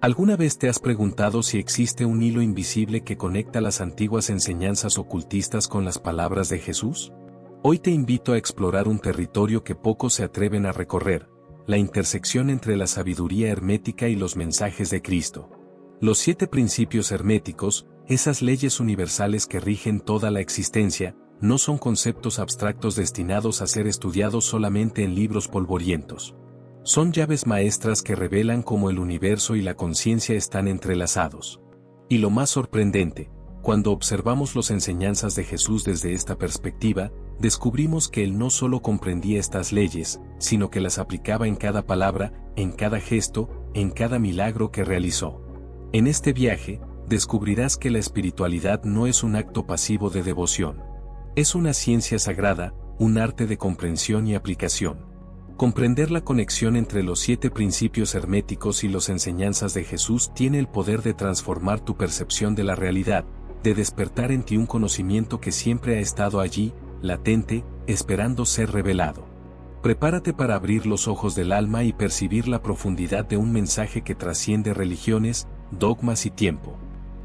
¿Alguna vez te has preguntado si existe un hilo invisible que conecta las antiguas enseñanzas ocultistas con las palabras de Jesús? Hoy te invito a explorar un territorio que pocos se atreven a recorrer, la intersección entre la sabiduría hermética y los mensajes de Cristo. Los 7 principios herméticos, esas leyes universales que rigen toda la existencia, no son conceptos abstractos destinados a ser estudiados solamente en libros polvorientos. Son llaves maestras que revelan cómo el universo y la conciencia están entrelazados. Y lo más sorprendente, cuando observamos las enseñanzas de Jesús desde esta perspectiva, descubrimos que Él no solo comprendía estas leyes, sino que las aplicaba en cada palabra, en cada gesto, en cada milagro que realizó. En este viaje, descubrirás que la espiritualidad no es un acto pasivo de devoción. Es una ciencia sagrada, un arte de comprensión y aplicación. Comprender la conexión entre los 7 principios herméticos y las enseñanzas de Jesús tiene el poder de transformar tu percepción de la realidad, de despertar en ti un conocimiento que siempre ha estado allí, latente, esperando ser revelado. Prepárate para abrir los ojos del alma y percibir la profundidad de un mensaje que trasciende religiones, dogmas y tiempo.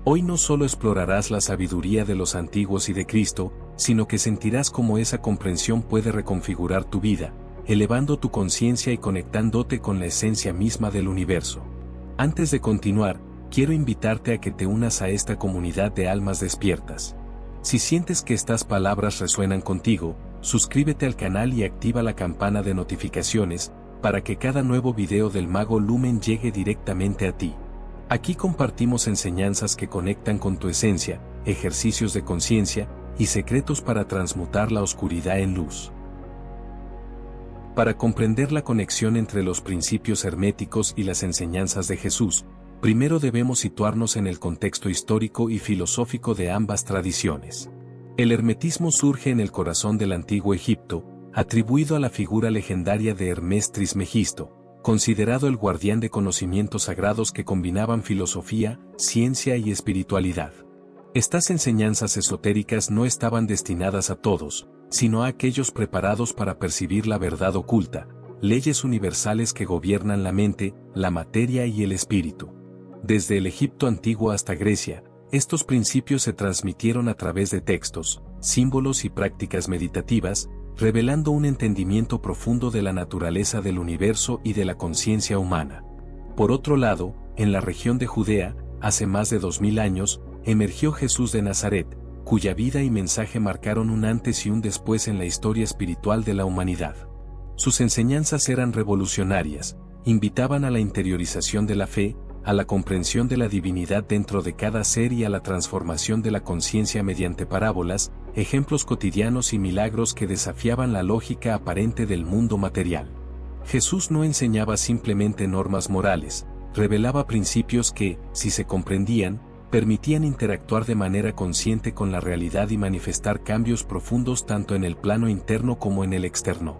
Hoy no solo explorarás la sabiduría de los antiguos y de Cristo, sino que sentirás cómo esa comprensión puede reconfigurar tu vida, elevando tu conciencia y conectándote con la esencia misma del universo. Antes de continuar, quiero invitarte a que te unas a esta comunidad de almas despiertas. Si sientes que estas palabras resuenan contigo, suscríbete al canal y activa la campana de notificaciones, para que cada nuevo video del Mago Lumen llegue directamente a ti. Aquí compartimos enseñanzas que conectan con tu esencia, ejercicios de conciencia, y secretos para transmutar la oscuridad en luz. Para comprender la conexión entre los principios herméticos y las enseñanzas de Jesús, primero debemos situarnos en el contexto histórico y filosófico de ambas tradiciones. El hermetismo surge en el corazón del antiguo Egipto, atribuido a la figura legendaria de Hermes Trismegisto, considerado el guardián de conocimientos sagrados que combinaban filosofía, ciencia y espiritualidad. Estas enseñanzas esotéricas no estaban destinadas a todos, sino a aquellos preparados para percibir la verdad oculta, leyes universales que gobiernan la mente, la materia y el espíritu. Desde el Egipto antiguo hasta Grecia, estos principios se transmitieron a través de textos, símbolos y prácticas meditativas, revelando un entendimiento profundo de la naturaleza del universo y de la conciencia humana. Por otro lado, en la región de Judea, hace más de 2000 años, emergió Jesús de Nazaret, cuya vida y mensaje marcaron un antes y un después en la historia espiritual de la humanidad. Sus enseñanzas eran revolucionarias, invitaban a la interiorización de la fe, a la comprensión de la divinidad dentro de cada ser y a la transformación de la conciencia mediante parábolas, ejemplos cotidianos y milagros que desafiaban la lógica aparente del mundo material. Jesús no enseñaba simplemente normas morales, revelaba principios que, si se comprendían, permitían interactuar de manera consciente con la realidad y manifestar cambios profundos tanto en el plano interno como en el externo.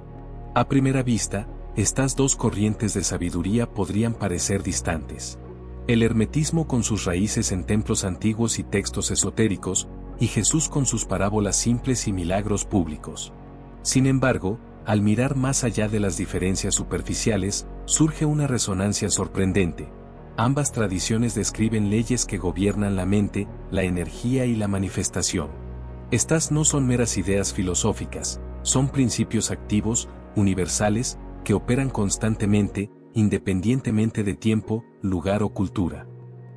A primera vista, estas dos corrientes de sabiduría podrían parecer distantes. El hermetismo con sus raíces en templos antiguos y textos esotéricos, y Jesús con sus parábolas simples y milagros públicos. Sin embargo, al mirar más allá de las diferencias superficiales, surge una resonancia sorprendente. Ambas tradiciones describen leyes que gobiernan la mente, la energía y la manifestación. Estas no son meras ideas filosóficas, son principios activos, universales, que operan constantemente, independientemente de tiempo, lugar o cultura.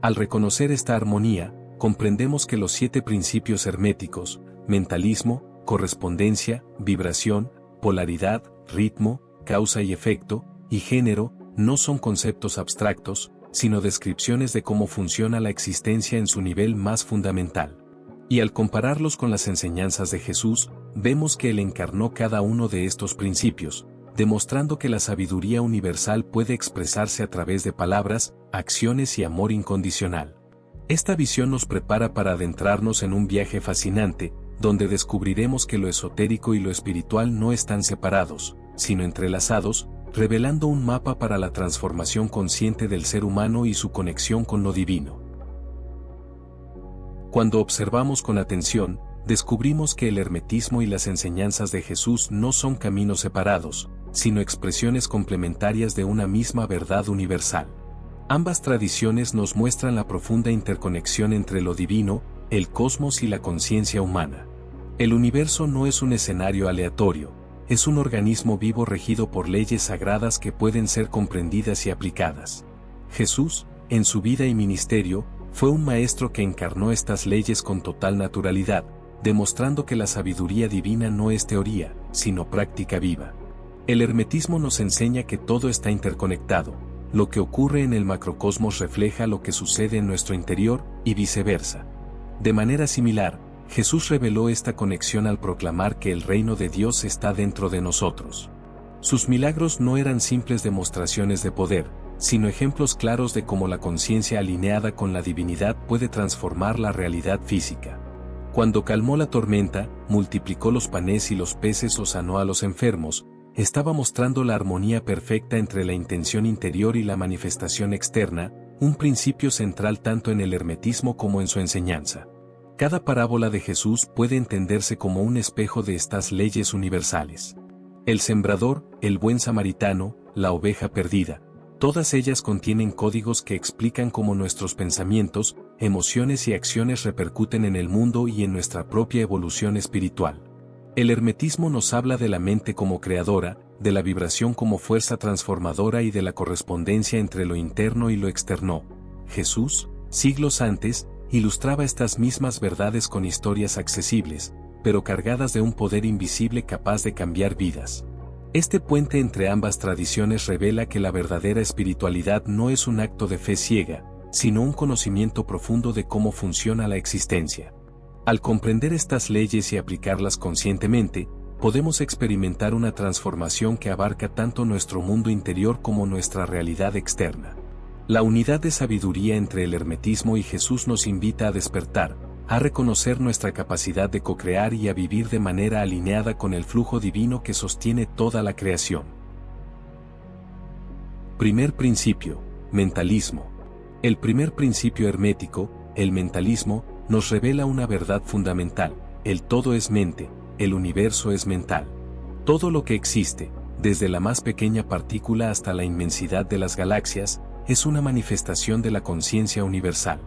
Al reconocer esta armonía, comprendemos que los 7 principios herméticos, mentalismo, correspondencia, vibración, polaridad, ritmo, causa y efecto, y género, no son conceptos abstractos, sino descripciones de cómo funciona la existencia en su nivel más fundamental. Y al compararlos con las enseñanzas de Jesús, vemos que Él encarnó cada uno de estos principios, demostrando que la sabiduría universal puede expresarse a través de palabras, acciones y amor incondicional. Esta visión nos prepara para adentrarnos en un viaje fascinante, donde descubriremos que lo esotérico y lo espiritual no están separados, sino entrelazados, revelando un mapa para la transformación consciente del ser humano y su conexión con lo divino. Cuando observamos con atención, descubrimos que el hermetismo y las enseñanzas de Jesús no son caminos separados, sino expresiones complementarias de una misma verdad universal. Ambas tradiciones nos muestran la profunda interconexión entre lo divino, el cosmos y la conciencia humana. El universo no es un escenario aleatorio, es un organismo vivo regido por leyes sagradas que pueden ser comprendidas y aplicadas. Jesús, en su vida y ministerio, fue un maestro que encarnó estas leyes con total naturalidad, demostrando que la sabiduría divina no es teoría, sino práctica viva. El hermetismo nos enseña que todo está interconectado, lo que ocurre en el macrocosmos refleja lo que sucede en nuestro interior, y viceversa. De manera similar, Jesús reveló esta conexión al proclamar que el reino de Dios está dentro de nosotros. Sus milagros no eran simples demostraciones de poder, sino ejemplos claros de cómo la conciencia alineada con la divinidad puede transformar la realidad física. Cuando calmó la tormenta, multiplicó los panes y los peces o sanó a los enfermos, estaba mostrando la armonía perfecta entre la intención interior y la manifestación externa, un principio central tanto en el hermetismo como en su enseñanza. Cada parábola de Jesús puede entenderse como un espejo de estas leyes universales. El sembrador, el buen samaritano, la oveja perdida, todas ellas contienen códigos que explican cómo nuestros pensamientos, emociones y acciones repercuten en el mundo y en nuestra propia evolución espiritual. El hermetismo nos habla de la mente como creadora, de la vibración como fuerza transformadora y de la correspondencia entre lo interno y lo externo. Jesús, siglos antes, ilustraba estas mismas verdades con historias accesibles, pero cargadas de un poder invisible capaz de cambiar vidas. Este puente entre ambas tradiciones revela que la verdadera espiritualidad no es un acto de fe ciega, sino un conocimiento profundo de cómo funciona la existencia. Al comprender estas leyes y aplicarlas conscientemente, podemos experimentar una transformación que abarca tanto nuestro mundo interior como nuestra realidad externa. La unidad de sabiduría entre el hermetismo y Jesús nos invita a despertar, a reconocer nuestra capacidad de co-crear y a vivir de manera alineada con el flujo divino que sostiene toda la creación. Primer principio: mentalismo. El primer principio hermético, el mentalismo, nos revela una verdad fundamental: el todo es mente, el universo es mental. Todo lo que existe, desde la más pequeña partícula hasta la inmensidad de las galaxias, es una manifestación de la conciencia universal.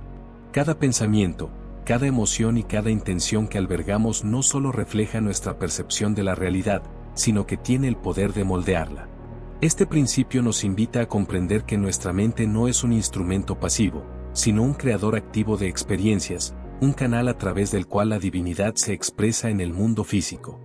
Cada pensamiento, cada emoción y cada intención que albergamos no solo refleja nuestra percepción de la realidad, sino que tiene el poder de moldearla. Este principio nos invita a comprender que nuestra mente no es un instrumento pasivo, sino un creador activo de experiencias, un canal a través del cual la divinidad se expresa en el mundo físico.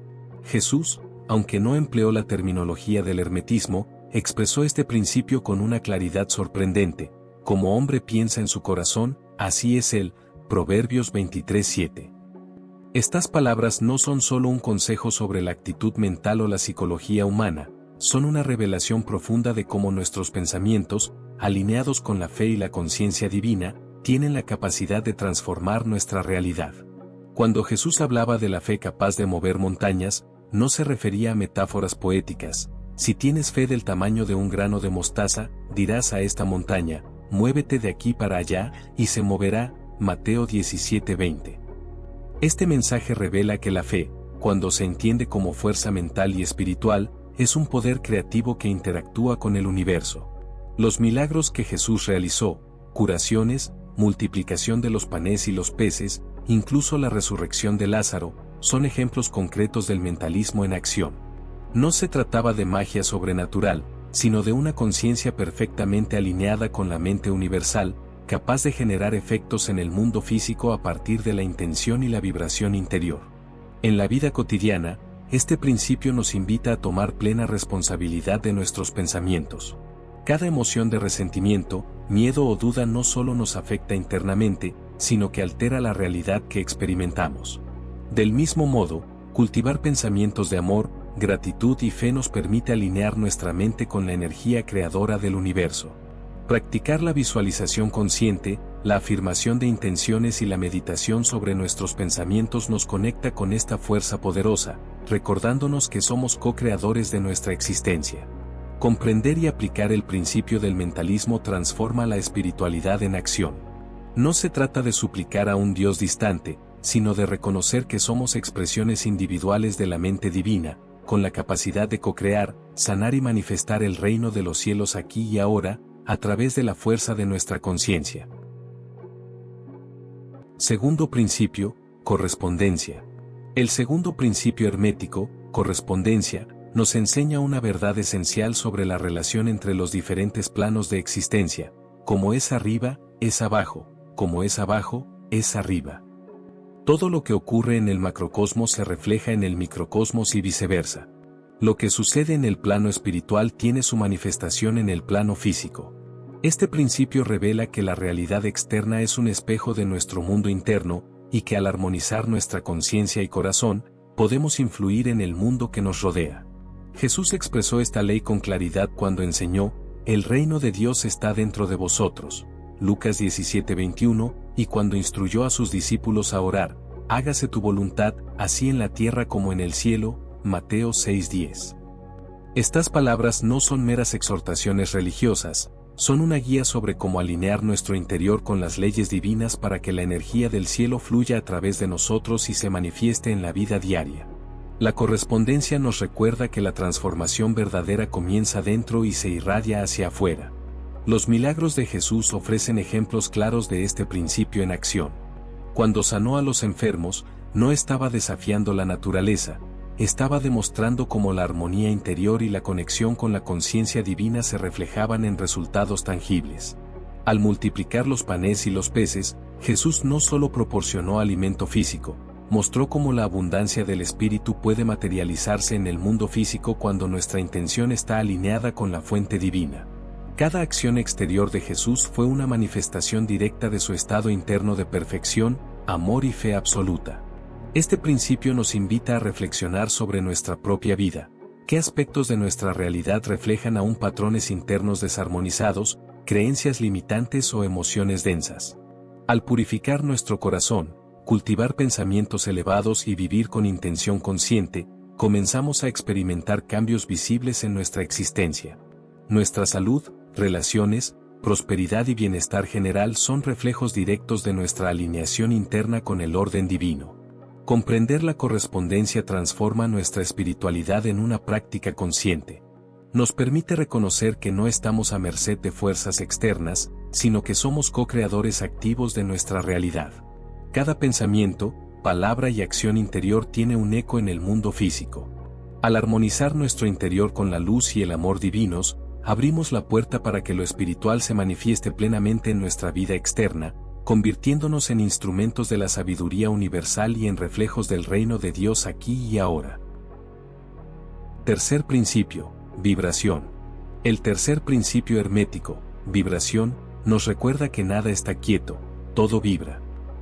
Jesús, aunque no empleó la terminología del hermetismo, expresó este principio con una claridad sorprendente: como hombre piensa en su corazón, así es él. Proverbios 23:7. Estas palabras no son solo un consejo sobre la actitud mental o la psicología humana, son una revelación profunda de cómo nuestros pensamientos, alineados con la fe y la conciencia divina, tienen la capacidad de transformar nuestra realidad. Cuando Jesús hablaba de la fe capaz de mover montañas, no se refería a metáforas poéticas. Si tienes fe del tamaño de un grano de mostaza, dirás a esta montaña: muévete de aquí para allá, y se moverá. Mateo 17:20. Este mensaje revela que la fe, cuando se entiende como fuerza mental y espiritual, es un poder creativo que interactúa con el universo. Los milagros que Jesús realizó, curaciones, multiplicación de los panes y los peces, incluso la resurrección de Lázaro, son ejemplos concretos del mentalismo en acción. No se trataba de magia sobrenatural, sino de una conciencia perfectamente alineada con la mente universal, capaz de generar efectos en el mundo físico a partir de la intención y la vibración interior. En la vida cotidiana, este principio nos invita a tomar plena responsabilidad de nuestros pensamientos. Cada emoción de resentimiento, miedo o duda no solo nos afecta internamente, sino que altera la realidad que experimentamos. Del mismo modo, cultivar pensamientos de amor, gratitud y fe nos permite alinear nuestra mente con la energía creadora del universo. Practicar la visualización consciente, la afirmación de intenciones y la meditación sobre nuestros pensamientos nos conecta con esta fuerza poderosa, recordándonos que somos co-creadores de nuestra existencia. Comprender y aplicar el principio del mentalismo transforma la espiritualidad en acción. No se trata de suplicar a un Dios distante, sino de reconocer que somos expresiones individuales de la mente divina, con la capacidad de co-crear, sanar y manifestar el reino de los cielos aquí y ahora, a través de la fuerza de nuestra conciencia. Segundo principio, correspondencia. El segundo principio hermético, correspondencia, nos enseña una verdad esencial sobre la relación entre los diferentes planos de existencia. Como es arriba, es abajo; como es abajo, es arriba. Todo lo que ocurre en el macrocosmos se refleja en el microcosmos y viceversa. Lo que sucede en el plano espiritual tiene su manifestación en el plano físico. Este principio revela que la realidad externa es un espejo de nuestro mundo interno, y que al armonizar nuestra conciencia y corazón, podemos influir en el mundo que nos rodea. Jesús expresó esta ley con claridad cuando enseñó: el reino de Dios está dentro de vosotros. Lucas 17:21, y cuando instruyó a sus discípulos a orar: hágase tu voluntad, así en la tierra como en el cielo. Mateo 6:10. Estas palabras no son meras exhortaciones religiosas, son una guía sobre cómo alinear nuestro interior con las leyes divinas para que la energía del cielo fluya a través de nosotros y se manifieste en la vida diaria. La correspondencia nos recuerda que la transformación verdadera comienza dentro y se irradia hacia afuera. Los milagros de Jesús ofrecen ejemplos claros de este principio en acción. Cuando sanó a los enfermos, no estaba desafiando la naturaleza, estaba demostrando cómo la armonía interior y la conexión con la conciencia divina se reflejaban en resultados tangibles. Al multiplicar los panes y los peces, Jesús no solo proporcionó alimento físico, mostró cómo la abundancia del espíritu puede materializarse en el mundo físico cuando nuestra intención está alineada con la fuente divina. Cada acción exterior de Jesús fue una manifestación directa de su estado interno de perfección, amor y fe absoluta. Este principio nos invita a reflexionar sobre nuestra propia vida. ¿Qué aspectos de nuestra realidad reflejan aún patrones internos desarmonizados, creencias limitantes o emociones densas? Al purificar nuestro corazón, cultivar pensamientos elevados y vivir con intención consciente, comenzamos a experimentar cambios visibles en nuestra existencia. Nuestra salud, relaciones, prosperidad y bienestar general son reflejos directos de nuestra alineación interna con el orden divino. Comprender la correspondencia transforma nuestra espiritualidad en una práctica consciente. Nos permite reconocer que no estamos a merced de fuerzas externas, sino que somos co-creadores activos de nuestra realidad. Cada pensamiento, palabra y acción interior tiene un eco en el mundo físico. Al armonizar nuestro interior con la luz y el amor divinos, abrimos la puerta para que lo espiritual se manifieste plenamente en nuestra vida externa, convirtiéndonos en instrumentos de la sabiduría universal y en reflejos del reino de Dios aquí y ahora. Tercer principio, vibración. El tercer principio hermético, vibración, nos recuerda que nada está quieto, todo vibra.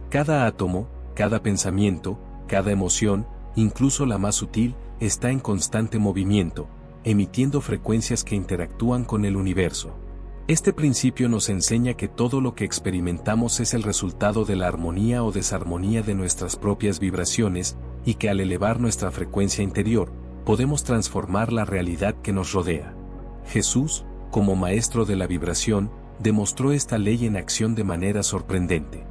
Cada átomo, cada pensamiento, cada emoción, incluso la más sutil, está en constante movimiento, emitiendo frecuencias que interactúan con el universo. Este principio nos enseña que todo lo que experimentamos es el resultado de la armonía o desarmonía de nuestras propias vibraciones, y que al elevar nuestra frecuencia interior, podemos transformar la realidad que nos rodea. Jesús, como maestro de la vibración, demostró esta ley en acción de manera sorprendente.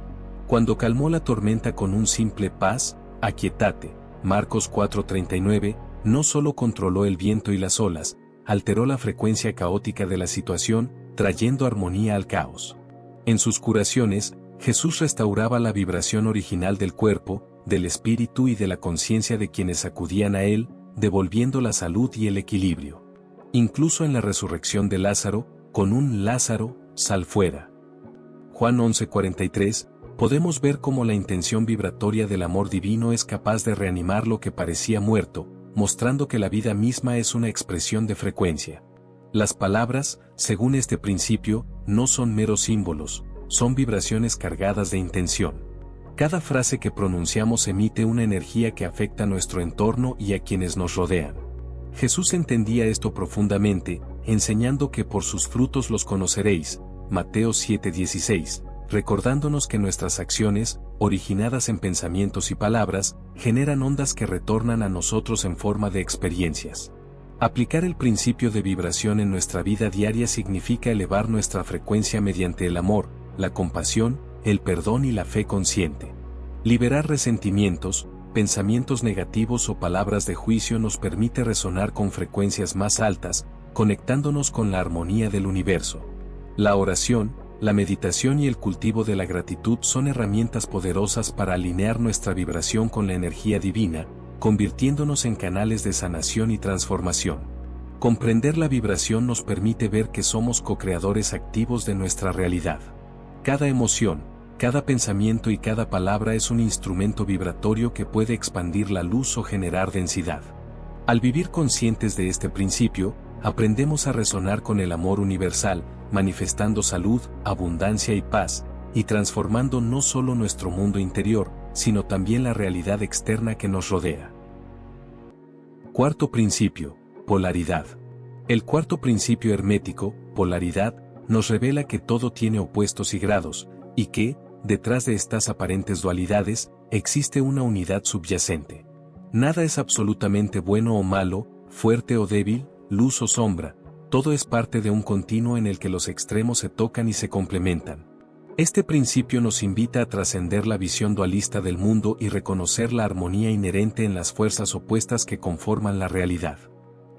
Cuando calmó la tormenta con un simple paz, aquietate, Marcos 4:39, no solo controló el viento y las olas, alteró la frecuencia caótica de la situación, trayendo armonía al caos. En sus curaciones, Jesús restauraba la vibración original del cuerpo, del espíritu y de la conciencia de quienes acudían a él, devolviendo la salud y el equilibrio. Incluso en la resurrección de Lázaro, con un Lázaro, sal fuera. Juan 11:43, podemos ver cómo la intención vibratoria del amor divino es capaz de reanimar lo que parecía muerto, mostrando que la vida misma es una expresión de frecuencia. Las palabras, según este principio, no son meros símbolos, son vibraciones cargadas de intención. Cada frase que pronunciamos emite una energía que afecta nuestro entorno y a quienes nos rodean. Jesús entendía esto profundamente, enseñando que por sus frutos los conoceréis, Mateo 7:16, recordándonos que nuestras acciones, originadas en pensamientos y palabras, generan ondas que retornan a nosotros en forma de experiencias. Aplicar el principio de vibración en nuestra vida diaria significa elevar nuestra frecuencia mediante el amor, la compasión, el perdón y la fe consciente. Liberar resentimientos, pensamientos negativos o palabras de juicio nos permite resonar con frecuencias más altas, conectándonos con la armonía del universo. La oración, la meditación y el cultivo de la gratitud son herramientas poderosas para alinear nuestra vibración con la energía divina, convirtiéndonos en canales de sanación y transformación. Comprender la vibración nos permite ver que somos co-creadores activos de nuestra realidad. Cada emoción, cada pensamiento y cada palabra es un instrumento vibratorio que puede expandir la luz o generar densidad. Al vivir conscientes de este principio, aprendemos a resonar con el amor universal, manifestando salud, abundancia y paz, y transformando no solo nuestro mundo interior, sino también la realidad externa que nos rodea. Cuarto principio, polaridad. El cuarto principio hermético, polaridad, nos revela que todo tiene opuestos y grados, y que, detrás de estas aparentes dualidades, existe una unidad subyacente. Nada es absolutamente bueno o malo, fuerte o débil, luz o sombra, todo es parte de un continuo en el que los extremos se tocan y se complementan. Este principio nos invita a trascender la visión dualista del mundo y reconocer la armonía inherente en las fuerzas opuestas que conforman la realidad.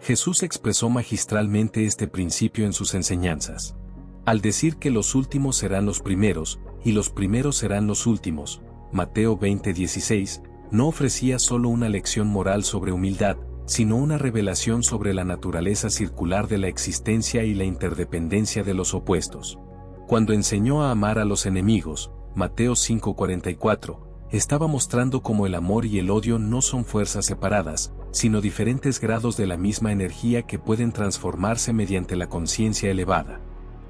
Jesús expresó magistralmente este principio en sus enseñanzas. Al decir que los últimos serán los primeros, y los primeros serán los últimos, Mateo 20:16, no ofrecía solo una lección moral sobre humildad, sino una revelación sobre la naturaleza circular de la existencia y la interdependencia de los opuestos. Cuando enseñó a amar a los enemigos, Mateo 5:44, estaba mostrando cómo el amor y el odio no son fuerzas separadas, sino diferentes grados de la misma energía que pueden transformarse mediante la conciencia elevada.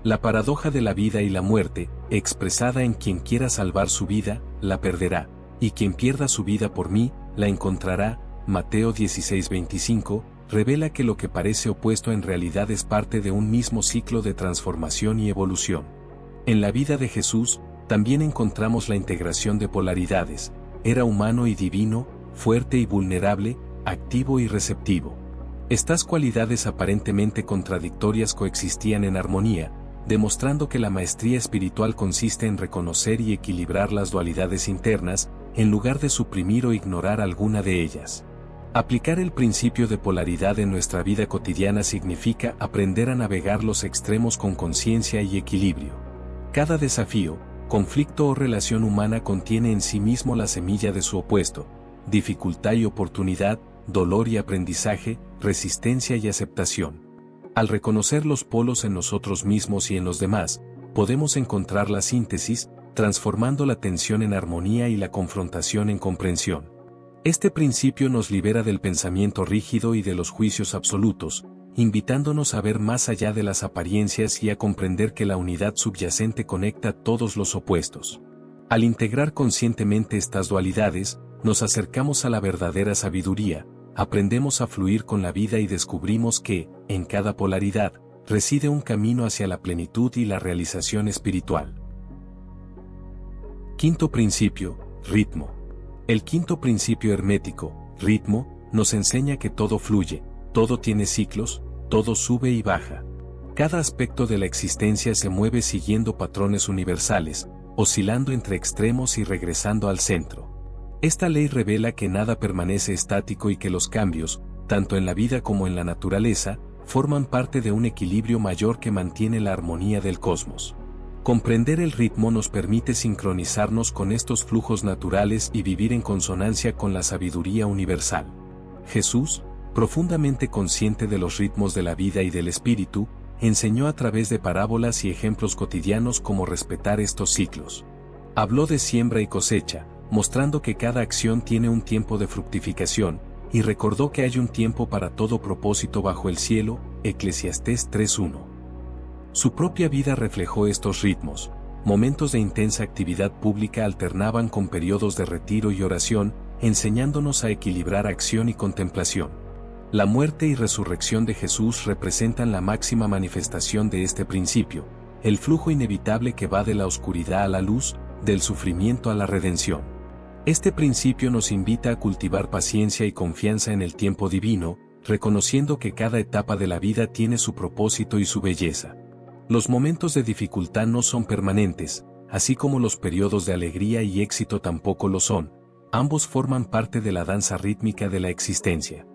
La paradoja de la vida y la muerte, expresada en quien quiera salvar su vida, la perderá, y quien pierda su vida por mí, la encontrará, Mateo 16:25, revela que lo que parece opuesto en realidad es parte de un mismo ciclo de transformación y evolución. En la vida de Jesús, también encontramos la integración de polaridades, era humano y divino, fuerte y vulnerable, activo y receptivo. Estas cualidades aparentemente contradictorias coexistían en armonía, demostrando que la maestría espiritual consiste en reconocer y equilibrar las dualidades internas, en lugar de suprimir o ignorar alguna de ellas. Aplicar el principio de polaridad en nuestra vida cotidiana significa aprender a navegar los extremos con conciencia y equilibrio. Cada desafío, conflicto o relación humana contiene en sí mismo la semilla de su opuesto, dificultad y oportunidad, dolor y aprendizaje, resistencia y aceptación. Al reconocer los polos en nosotros mismos y en los demás, podemos encontrar la síntesis, transformando la tensión en armonía y la confrontación en comprensión. Este principio nos libera del pensamiento rígido y de los juicios absolutos, invitándonos a ver más allá de las apariencias y a comprender que la unidad subyacente conecta todos los opuestos. Al integrar conscientemente estas dualidades, nos acercamos a la verdadera sabiduría, aprendemos a fluir con la vida y descubrimos que, en cada polaridad, reside un camino hacia la plenitud y la realización espiritual. Quinto principio, ritmo. El quinto principio hermético, ritmo, nos enseña que todo fluye, todo tiene ciclos, todo sube y baja. Cada aspecto de la existencia se mueve siguiendo patrones universales, oscilando entre extremos y regresando al centro. Esta ley revela que nada permanece estático y que los cambios, tanto en la vida como en la naturaleza, forman parte de un equilibrio mayor que mantiene la armonía del cosmos. Comprender el ritmo nos permite sincronizarnos con estos flujos naturales y vivir en consonancia con la sabiduría universal. Jesús, profundamente consciente de los ritmos de la vida y del espíritu, enseñó a través de parábolas y ejemplos cotidianos cómo respetar estos ciclos. Habló de siembra y cosecha, mostrando que cada acción tiene un tiempo de fructificación, y recordó que hay un tiempo para todo propósito bajo el cielo, Eclesiastés 3:1. Su propia vida reflejó estos ritmos. Momentos de intensa actividad pública alternaban con periodos de retiro y oración, enseñándonos a equilibrar acción y contemplación. La muerte y resurrección de Jesús representan la máxima manifestación de este principio, el flujo inevitable que va de la oscuridad a la luz, del sufrimiento a la redención. Este principio nos invita a cultivar paciencia y confianza en el tiempo divino, reconociendo que cada etapa de la vida tiene su propósito y su belleza. Los momentos de dificultad no son permanentes, así como los periodos de alegría y éxito tampoco lo son, ambos forman parte de la danza rítmica de la existencia.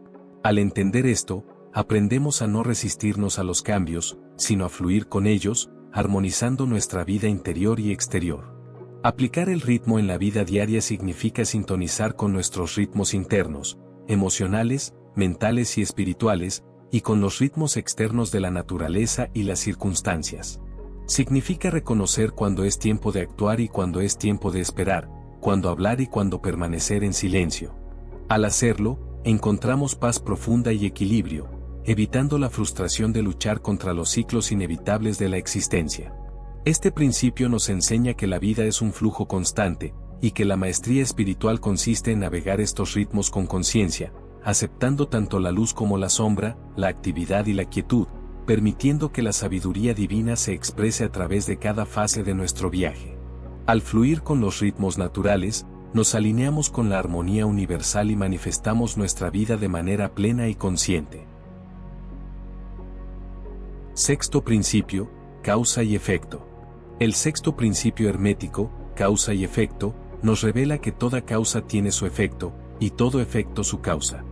Al entender esto, aprendemos a no resistirnos a los cambios, sino a fluir con ellos, armonizando nuestra vida interior y exterior. Aplicar el ritmo en la vida diaria significa sintonizar con nuestros ritmos internos, emocionales, mentales y espirituales, y con los ritmos externos de la naturaleza y las circunstancias. Significa reconocer cuándo es tiempo de actuar y cuándo es tiempo de esperar, cuándo hablar y cuándo permanecer en silencio. Al hacerlo, encontramos paz profunda y equilibrio, evitando la frustración de luchar contra los ciclos inevitables de la existencia. Este principio nos enseña que la vida es un flujo constante, y que la maestría espiritual consiste en navegar estos ritmos con conciencia, aceptando tanto la luz como la sombra, la actividad y la quietud, permitiendo que la sabiduría divina se exprese a través de cada fase de nuestro viaje. Al fluir con los ritmos naturales, nos alineamos con la armonía universal y manifestamos nuestra vida de manera plena y consciente. Sexto principio, causa y efecto. El sexto principio hermético, causa y efecto, nos revela que toda causa tiene su efecto, y todo efecto su causa.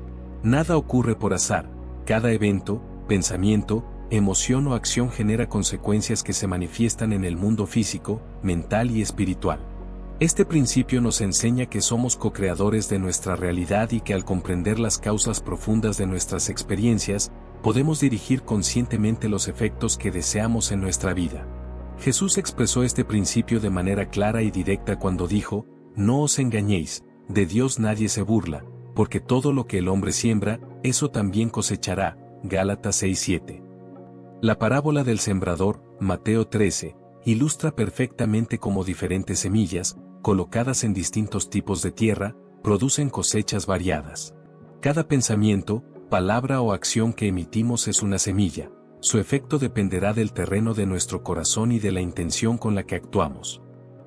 Nada ocurre por azar, cada evento, pensamiento, emoción o acción genera consecuencias que se manifiestan en el mundo físico, mental y espiritual. Este principio nos enseña que somos co-creadores de nuestra realidad y que al comprender las causas profundas de nuestras experiencias, podemos dirigir conscientemente los efectos que deseamos en nuestra vida. Jesús expresó este principio de manera clara y directa cuando dijo: "No os engañéis, de Dios nadie se burla, porque todo lo que el hombre siembra, eso también cosechará". Gálatas 6:7. La parábola del sembrador, Mateo 13, ilustra perfectamente cómo diferentes semillas, colocadas en distintos tipos de tierra, producen cosechas variadas. Cada pensamiento, palabra o acción que emitimos es una semilla. Su efecto dependerá del terreno de nuestro corazón y de la intención con la que actuamos.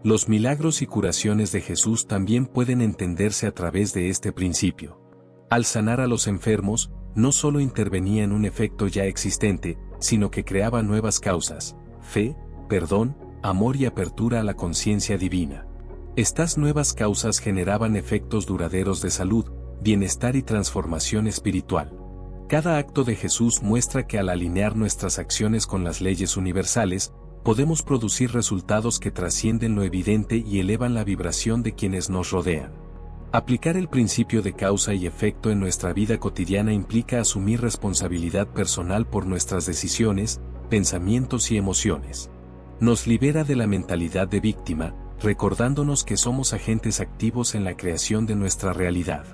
Los milagros y curaciones de Jesús también pueden entenderse a través de este principio. Al sanar a los enfermos, no solo intervenía en un efecto ya existente, sino que creaba nuevas causas: fe, perdón, amor y apertura a la conciencia divina. Estas nuevas causas generaban efectos duraderos de salud, bienestar y transformación espiritual. Cada acto de Jesús muestra que al alinear nuestras acciones con las leyes universales, podemos producir resultados que trascienden lo evidente y elevan la vibración de quienes nos rodean. Aplicar el principio de causa y efecto en nuestra vida cotidiana implica asumir responsabilidad personal por nuestras decisiones, pensamientos y emociones. Nos libera de la mentalidad de víctima, recordándonos que somos agentes activos en la creación de nuestra realidad.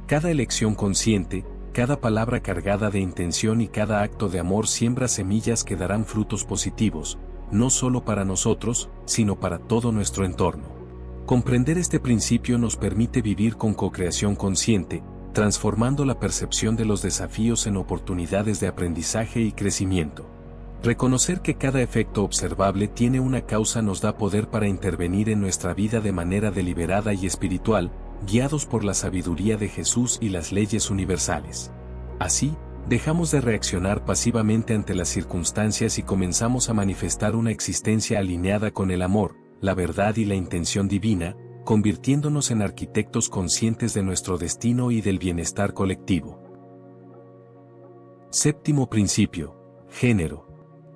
Cada elección consciente, cada palabra cargada de intención y cada acto de amor siembra semillas que darán frutos positivos, no solo para nosotros, sino para todo nuestro entorno. Comprender este principio nos permite vivir con co-creación consciente, transformando la percepción de los desafíos en oportunidades de aprendizaje y crecimiento. Reconocer que cada efecto observable tiene una causa nos da poder para intervenir en nuestra vida de manera deliberada y espiritual, guiados por la sabiduría de Jesús y las leyes universales. Así, dejamos de reaccionar pasivamente ante las circunstancias y comenzamos a manifestar una existencia alineada con el amor, la verdad y la intención divina, convirtiéndonos en arquitectos conscientes de nuestro destino y del bienestar colectivo. Séptimo principio: género.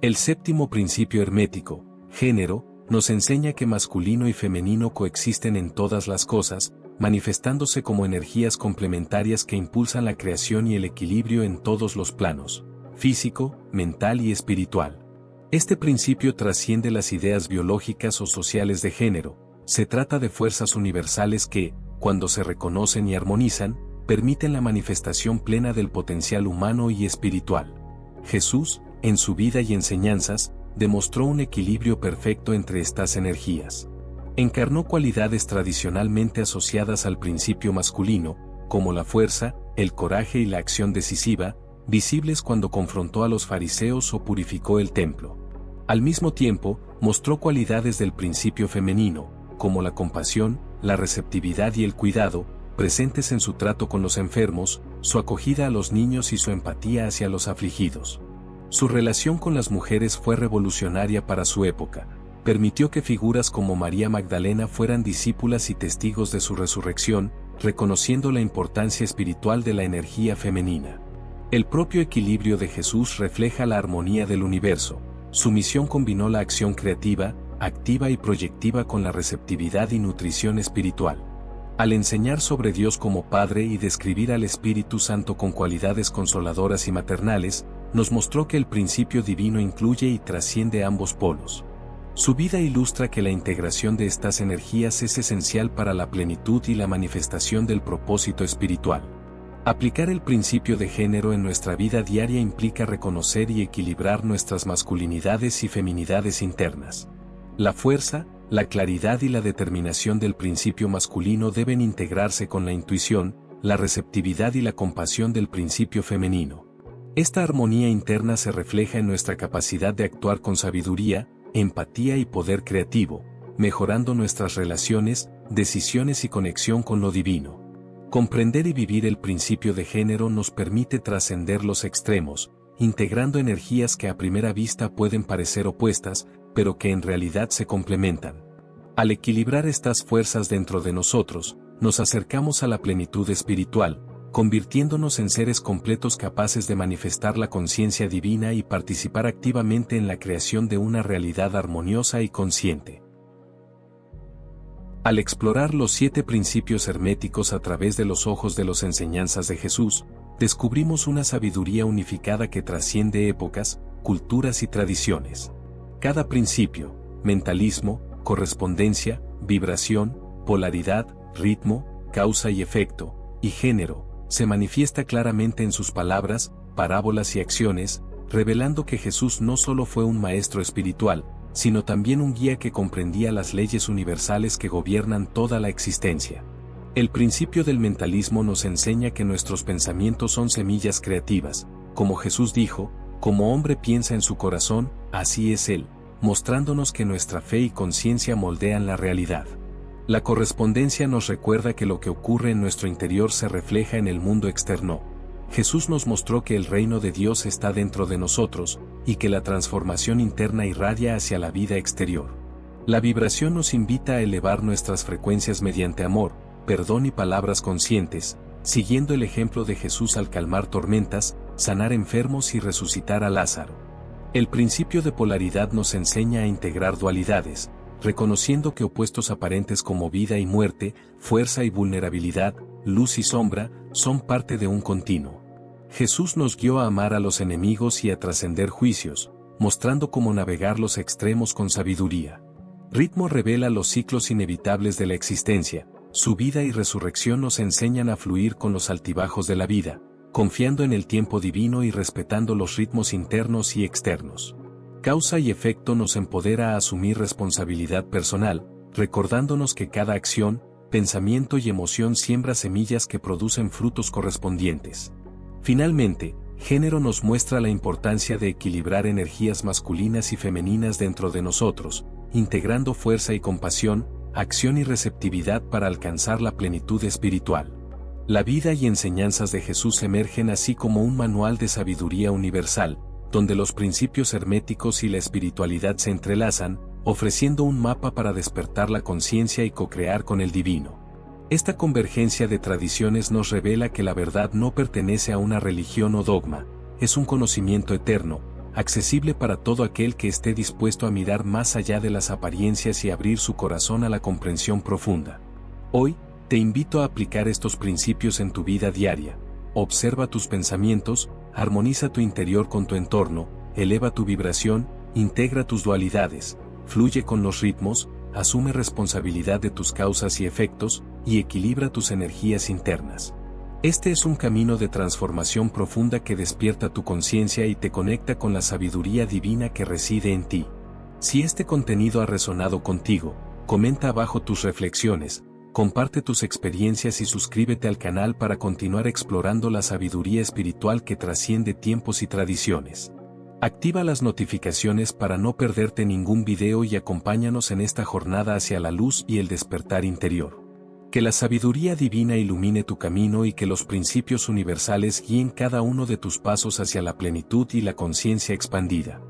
El séptimo principio hermético, género, nos enseña que masculino y femenino coexisten en todas las cosas, manifestándose como energías complementarias que impulsan la creación y el equilibrio en todos los planos, físico, mental y espiritual. Este principio trasciende las ideas biológicas o sociales de género. Se trata de fuerzas universales que, cuando se reconocen y armonizan, permiten la manifestación plena del potencial humano y espiritual. Jesús, en su vida y enseñanzas, demostró un equilibrio perfecto entre estas energías. Encarnó cualidades tradicionalmente asociadas al principio masculino, como la fuerza, el coraje y la acción decisiva, visibles cuando confrontó a los fariseos o purificó el templo. Al mismo tiempo, mostró cualidades del principio femenino, como la compasión, la receptividad y el cuidado, presentes en su trato con los enfermos, su acogida a los niños y su empatía hacia los afligidos. Su relación con las mujeres fue revolucionaria para su época. Permitió que figuras como María Magdalena fueran discípulas y testigos de su resurrección, reconociendo la importancia espiritual de la energía femenina. El propio equilibrio de Jesús refleja la armonía del universo. Su misión combinó la acción creativa, activa y proyectiva con la receptividad y nutrición espiritual. Al enseñar sobre Dios como Padre y describir al Espíritu Santo con cualidades consoladoras y maternales, nos mostró que el principio divino incluye y trasciende ambos polos. Su vida ilustra que la integración de estas energías es esencial para la plenitud y la manifestación del propósito espiritual. Aplicar el principio de género en nuestra vida diaria implica reconocer y equilibrar nuestras masculinidades y feminidades internas. La fuerza, la claridad y la determinación del principio masculino deben integrarse con la intuición, la receptividad y la compasión del principio femenino. Esta armonía interna se refleja en nuestra capacidad de actuar con sabiduría, empatía y poder creativo, mejorando nuestras relaciones, decisiones y conexión con lo divino. Comprender y vivir el principio de género nos permite trascender los extremos, integrando energías que a primera vista pueden parecer opuestas, pero que en realidad se complementan. Al equilibrar estas fuerzas dentro de nosotros, nos acercamos a la plenitud espiritual, convirtiéndonos en seres completos capaces de manifestar la conciencia divina y participar activamente en la creación de una realidad armoniosa y consciente. Al explorar los 7 principios herméticos a través de los ojos de las enseñanzas de Jesús, descubrimos una sabiduría unificada que trasciende épocas, culturas y tradiciones. Cada principio, mentalismo, correspondencia, vibración, polaridad, ritmo, causa y efecto, y género, se manifiesta claramente en sus palabras, parábolas y acciones, revelando que Jesús no solo fue un maestro espiritual, sino también un guía que comprendía las leyes universales que gobiernan toda la existencia. El principio del mentalismo nos enseña que nuestros pensamientos son semillas creativas, como Jesús dijo, como hombre piensa en su corazón, así es él, mostrándonos que nuestra fe y conciencia moldean la realidad. La correspondencia nos recuerda que lo que ocurre en nuestro interior se refleja en el mundo externo. Jesús nos mostró que el reino de Dios está dentro de nosotros, y que la transformación interna irradia hacia la vida exterior. La vibración nos invita a elevar nuestras frecuencias mediante amor, perdón y palabras conscientes, siguiendo el ejemplo de Jesús al calmar tormentas, sanar enfermos y resucitar a Lázaro. El principio de polaridad nos enseña a integrar dualidades, reconociendo que opuestos aparentes como vida y muerte, fuerza y vulnerabilidad, luz y sombra, son parte de un continuo. Jesús nos guió a amar a los enemigos y a trascender juicios, mostrando cómo navegar los extremos con sabiduría. Ritmo revela los ciclos inevitables de la existencia, su vida y resurrección nos enseñan a fluir con los altibajos de la vida, confiando en el tiempo divino y respetando los ritmos internos y externos. Causa y efecto nos empodera a asumir responsabilidad personal, recordándonos que cada acción, pensamiento y emoción siembra semillas que producen frutos correspondientes. Finalmente, género nos muestra la importancia de equilibrar energías masculinas y femeninas dentro de nosotros, integrando fuerza y compasión, acción y receptividad para alcanzar la plenitud espiritual. La vida y enseñanzas de Jesús emergen así como un manual de sabiduría universal, donde los principios herméticos y la espiritualidad se entrelazan, ofreciendo un mapa para despertar la conciencia y co-crear con el divino. Esta convergencia de tradiciones nos revela que la verdad no pertenece a una religión o dogma, es un conocimiento eterno, accesible para todo aquel que esté dispuesto a mirar más allá de las apariencias y abrir su corazón a la comprensión profunda. Hoy, te invito a aplicar estos principios en tu vida diaria. Observa tus pensamientos, armoniza tu interior con tu entorno, eleva tu vibración, integra tus dualidades, fluye con los ritmos, asume responsabilidad de tus causas y efectos, y equilibra tus energías internas. Este es un camino de transformación profunda que despierta tu conciencia y te conecta con la sabiduría divina que reside en ti. Si este contenido ha resonado contigo, comenta abajo tus reflexiones, comparte tus experiencias y suscríbete al canal para continuar explorando la sabiduría espiritual que trasciende tiempos y tradiciones. Activa las notificaciones para no perderte ningún video y acompáñanos en esta jornada hacia la luz y el despertar interior. Que la sabiduría divina ilumine tu camino y que los principios universales guíen cada uno de tus pasos hacia la plenitud y la conciencia expandida.